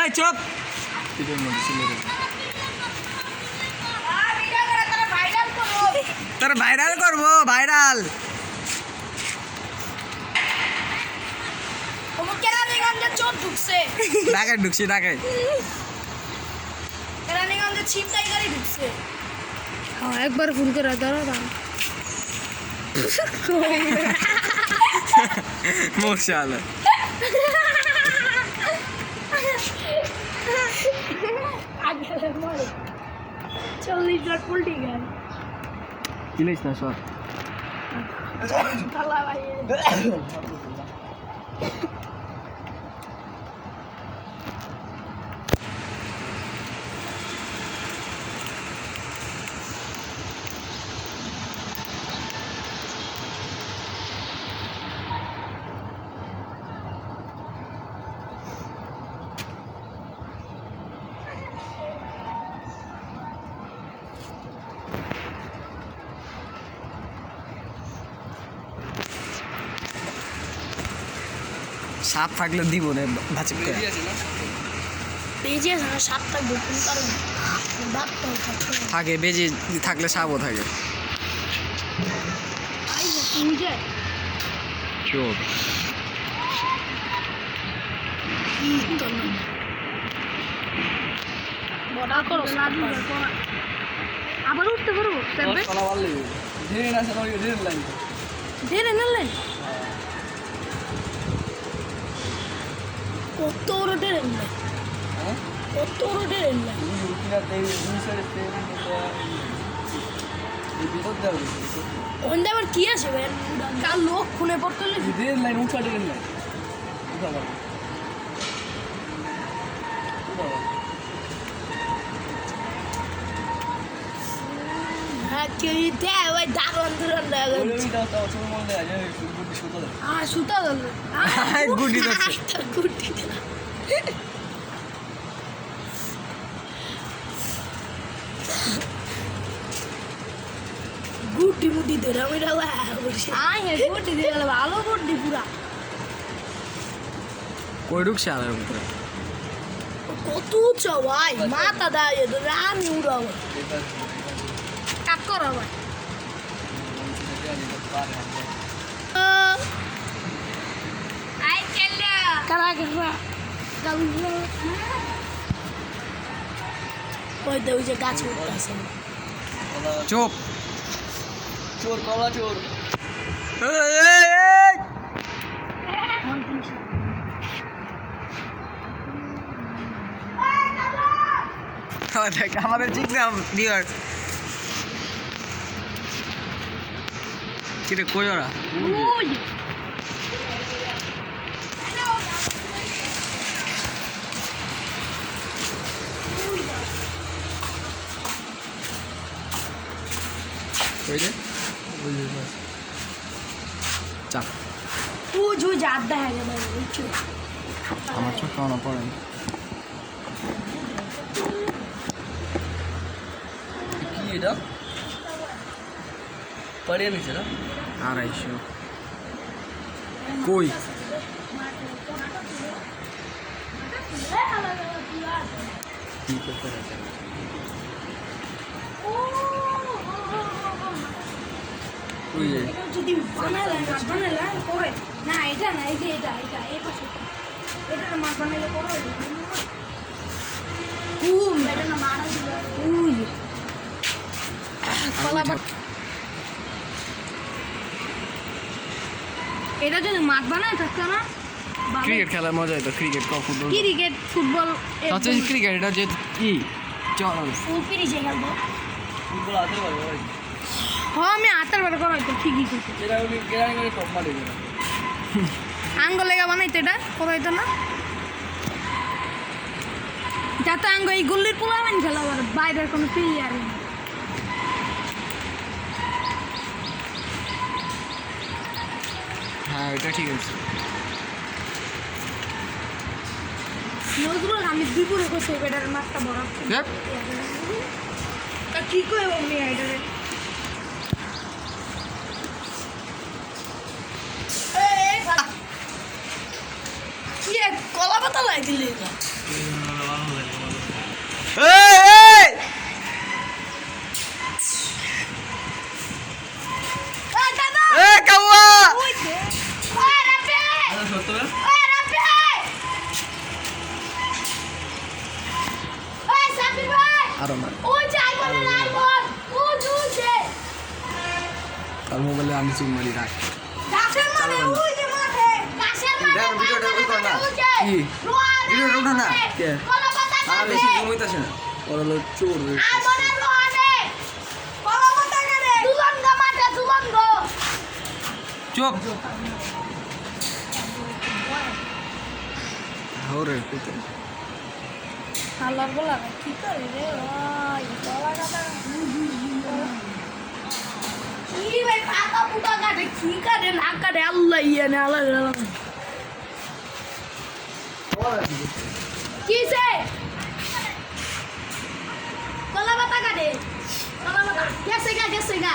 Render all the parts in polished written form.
এই চুপ তোর ভাইরাল করবো ভাইরাল চোর ঢুকছে ঢাকায় ঢুকছি ঢাকায় কেরানীগঞ্জে ছিনতাই গাড়ি ঢুকছে একবার ফুল করে ধরো মশালা 40 মিনিট উল্টি গেল কিলিস না সর তালা ভাই সাপ থাকলে দিব না ভাজি করে বেজে আছে না সাপটা গোপন কারণ থাকে বেজি থাকলে সাপও থাকে চোপ আবার উঠতে পারবো ধীরে নালেন কত বড় ট্রেন কত বড় ট্রেন ওখানে আবার কি আছে কার লোক খুনে পড়তে ট্রেন লাইন উঠা ট্রেন লাইন হ্যাঁ কেউ দেয় ওই দারুণ দুরন সুতা গুটি যাচ্ছে গুটি গুটি মুটি ধরে আমি গুটি দিয়ে গেল ভালো গুটি পুরা কই ঢুকছে আলার ভিতরে কত উঁচা ভাই মাথা দাঁড়িয়ে ধরে আমি উড়াবো কাক করা ভাই ওই যে গাছ উঠতেছে চুপ চোর কলা চোর আমাদের জিতলাম ডিয়ার কিরে কই ওরা কই রে চাপ ওই যে আড্ডা হয়ে গেল আমার চোখ কামনা পড়ে কি এটা পড়ে নিছে না 250 কই কি করতে আছে ওই যদি বানালে করে না এটা না এটা এই পাশে এটা না মাছ বানালে করে এটা না মারা দিল কলা এটা যদি মাঠ বানায় থাকতো না ক্রিকেট খেলার মজা হতো ক্রিকেট ফুটবল ক্রিকেট ফুটবল আচ্ছা ক্রিকেট এটা যে কি চল ফুলপিরি যে খেলবো ফুটবল আতে পারে ভাই হ্যাঁ আমি আটার বার করা হয়তো ঠিকই করতো এরা উনি কেরানি করে টপ মারে না আঙ্গ লেগা বানাইতো এটা করা হইতো না যাতে আঙ্গ এই গুল্লির পোলাবেন খেলা আবার বাইরের কোনো প্লেয়ার হ্যাঁ এটা ঠিক আছে নজরুল আমি দুপুরে করছি বেটার মাছটা বড় তা কি করে বলবি এটারে ইয়ে কলা পাতা লাই দিলে এটা এই এই দাদা এই কাউয়া ওই দে ওই রাপে আচ্ছা সত্য না ওই রাপে ওই সাবির ভাই আরো মার ওই যাই বলে লাই বল ও জুছে তার মোবাইলে আমি চুপ মারি রাখ গাছের মানে ওই যে মাঠে গাছের মানে দেখ, ভিডিওটা ওই কর না। কি? ভিডিওটা উঠা না। কে? কলা পাতা আর বেশি ঘুমাইতেছে না ওর হলো চোর আর বলে রোহানে কলা পাতা করে দুলঙ্গ মাঠে দুলঙ্গ চুপ হরে কুতে হালার বলা কি করে রে ভাই কলা কাটা কি ভাই পাতা পুতা কাটে কি কাটে না কাটে আল্লাহ ইয়ে না আল্লাহ কিসে কলা পাতা কাটে কলা পাতা গেছে গা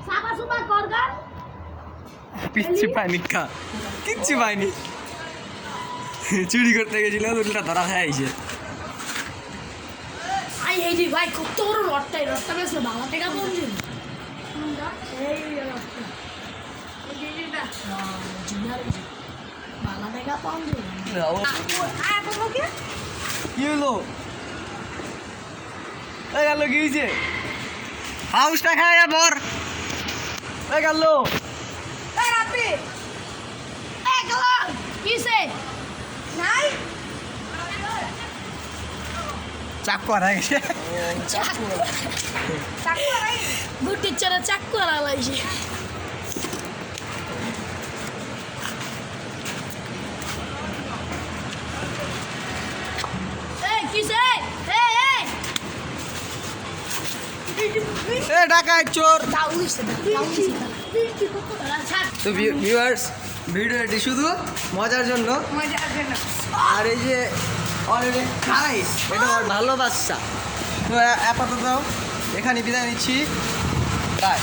সাবা সুবা করগা পিচ্ছি পাইনি কা কিচ্ছু পাইনি চুরি করতে গেছিল উল্টা ধরা খাইছে আই এই যে ভাই কত বড় রডটা বেশ ভালো টাকা বলছি এই রডটা এই যে এটা জিনার ভালো টাকা পাউন আয় তোমাকে কি হলো এই গেল কি হয়েছে হাউসটা খায় বর এই গেল এই রাতে এই গেল কিসে নাই চাকু হারা গেছে চাকু নাই গুটি চড়া চাকু লাগাইছে এই কিসে এই এই এ ডাকাই চোর দাউলিছে তো ভিউয়ার্স ভিডিওটি শুধু মজার জন্য মজা আসবে না আর এই যে অলরেডি খাই এটা ওর ভালোবাসা তো আপাতত এখানে বিদায় নিচ্ছি বাই